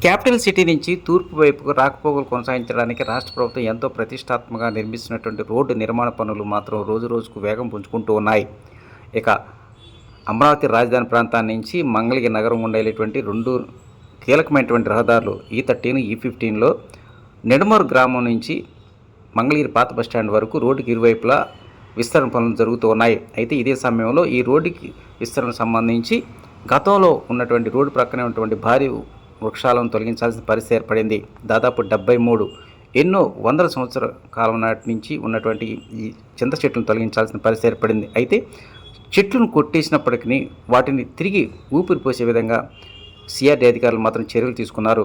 Capital city నుంచి తూర్పు వైపుకు రాకపోకలు కొనసాగించడానికి రాష్ట్ర ప్రభుత్వం ఎంతో ప్రతిష్టాత్మకంగా నిర్మిస్తున్నటువంటి రోడ్డు నిర్మాణ పనులు మాత్రం రోజు రోజుకు వేగం పుంజుకుంటూ ఉన్నాయి. ఇక అమరావతి రాజధాని ప్రాంతాన్ని నుంచి మంగళగిరి నగరం ఉండేటువంటి రెండు కీలకమైనటువంటి రహదారులు E13, E15లో నెడుమూరు గ్రామం నుంచి మంగళగిరి పాత బస్టాండ్ వరకు రోడ్డుకి ఇరువైపులా విస్తరణ పనులు జరుగుతూ ఉన్నాయి. అయితే ఇదే సమయంలో ఈ రోడ్డుకి విస్తరణ సంబంధించి గతంలో ఉన్నటువంటి రోడ్డు ప్రక్కనే ఉన్నటువంటి భారీ వృక్షాలను తొలగించాల్సిన పరిస్థితి ఏర్పడింది. దాదాపు 73 ఎన్నో వందల సంవత్సరాల కాలం నాటి నుంచి ఉన్నటువంటి ఈ చింత చెట్లను తొలగించాల్సిన పరిస్థితి ఏర్పడింది. అయితే చెట్లను కొట్టేసినప్పటికీ వాటిని తిరిగి ఊపిరి పోసే విధంగా సిఆర్డీ అధికారులు మాత్రం చర్యలు తీసుకున్నారు.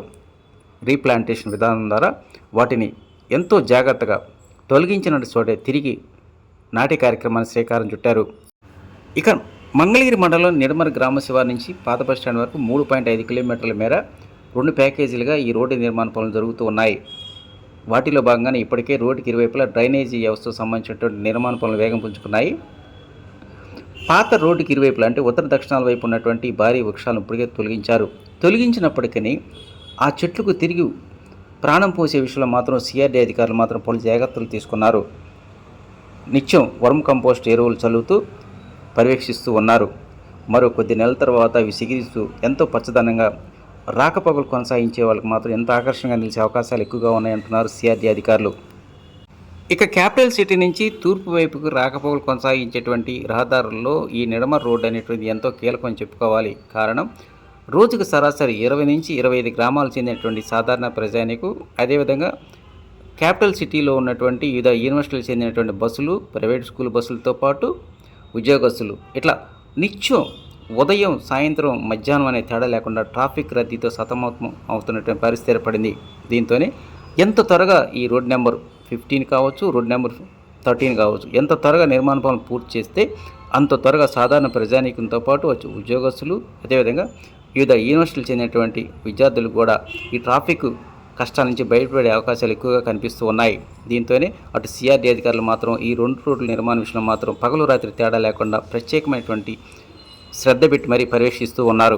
రీప్లాంటేషన్ విధానం ద్వారా వాటిని ఎంతో జాగ్రత్తగా తొలగించిన చోటే తిరిగి నాటే కార్యక్రమాన్ని శ్రీకారం చుట్టారు. ఇక మంగళగిరి మండలం నిడమర గ్రామ శివారు నుంచి పాత బస్టాండ్ వరకు 3.5 కిలోమీటర్ల మేర 2 ప్యాకేజీలుగా ఈ రోడ్డు నిర్మాణ పనులు జరుగుతూ ఉన్నాయి. వాటిలో భాగంగానే ఇప్పటికే రోడ్డుకి ఇరువైపులా డ్రైనేజీ వ్యవస్థకు సంబంధించినటువంటి నిర్మాణ పనులు వేగం పుంజుకున్నాయి. పాత రోడ్డుకి ఇరువైపులా అంటే ఉత్తర దక్షిణాల వైపు ఉన్నటువంటి భారీ వృక్షాలను ఇప్పటికే తొలగించినప్పటికీ ఆ చెట్లకు తిరిగి ప్రాణం పోసే విషయంలో మాత్రం సిఆర్డీ అధికారులు మాత్రం పలు జాగ్రత్తలు తీసుకున్నారు. నిత్యం వర్మ్ కంపోస్ట్ ఎరువులు చల్లుతూ పర్యవేక్షిస్తూ ఉన్నారు. మరో కొద్ది నెలల తర్వాత అవి సిగిరిస్తూ ఎంతో పచ్చదనంగా రాకపోకలు కొనసాగించే వాళ్ళకి మాత్రం ఎంతో ఆకర్షణగా నిలిచే అవకాశాలు ఎక్కువగా ఉన్నాయంటున్నారు సిఆర్డీ అధికారులు. ఇక క్యాపిటల్ సిటీ నుంచి తూర్పు వైపుకు రాకపోకలు కొనసాగించేటువంటి రహదారుల్లో ఈ నిడమర్ రోడ్డు అనేటువంటిది ఎంతో కీలకం అని చెప్పుకోవాలి. కారణం రోజుకు సరాసరి 20 నుంచి 25 గ్రామాలు చెందినటువంటి సాధారణ ప్రజానికు, అదేవిధంగా క్యాపిటల్ సిటీలో ఉన్నటువంటి వివిధ యూనివర్సిటీలకు చెందినటువంటి బస్సులు, ప్రైవేట్ స్కూల్ బస్సులతో పాటు ఉద్యోగస్తులు ఇట్లా నిత్యం ఉదయం, సాయంత్రం, మధ్యాహ్నం అనే తేడా లేకుండా ట్రాఫిక్ రద్దీతో సతమతం అవుతున్నటువంటి పరిస్థితి ఏర్పడింది. దీంతోనే ఎంత త్వరగా ఈ రోడ్ నెంబర్ 15 కావచ్చు, రోడ్ నెంబర్ 13 కావచ్చు, ఎంత త్వరగా నిర్మాణ పనులు పూర్తి చేస్తే అంత త్వరగా సాధారణ ప్రజానీకంతో పాటు వచ్చి ఉద్యోగస్తులు, అదేవిధంగా వివిధ యూనివర్సిటీలు చెందినటువంటి విద్యార్థులు కూడా ఈ ట్రాఫిక్ కష్టాల నుంచి బయటపడే అవకాశాలు ఎక్కువగా కనిపిస్తూ ఉన్నాయి. దీంతోనే అటు సిఆర్డీ అధికారులు మాత్రం ఈ 2 రోడ్ల నిర్మాణ విషయంలో మాత్రం పగలు రాత్రి తేడా లేకుండా ప్రత్యేకమైనటువంటి శ్రద్ధ పెట్టి మరీ పర్యవేక్షిస్తూ ఉన్నారు.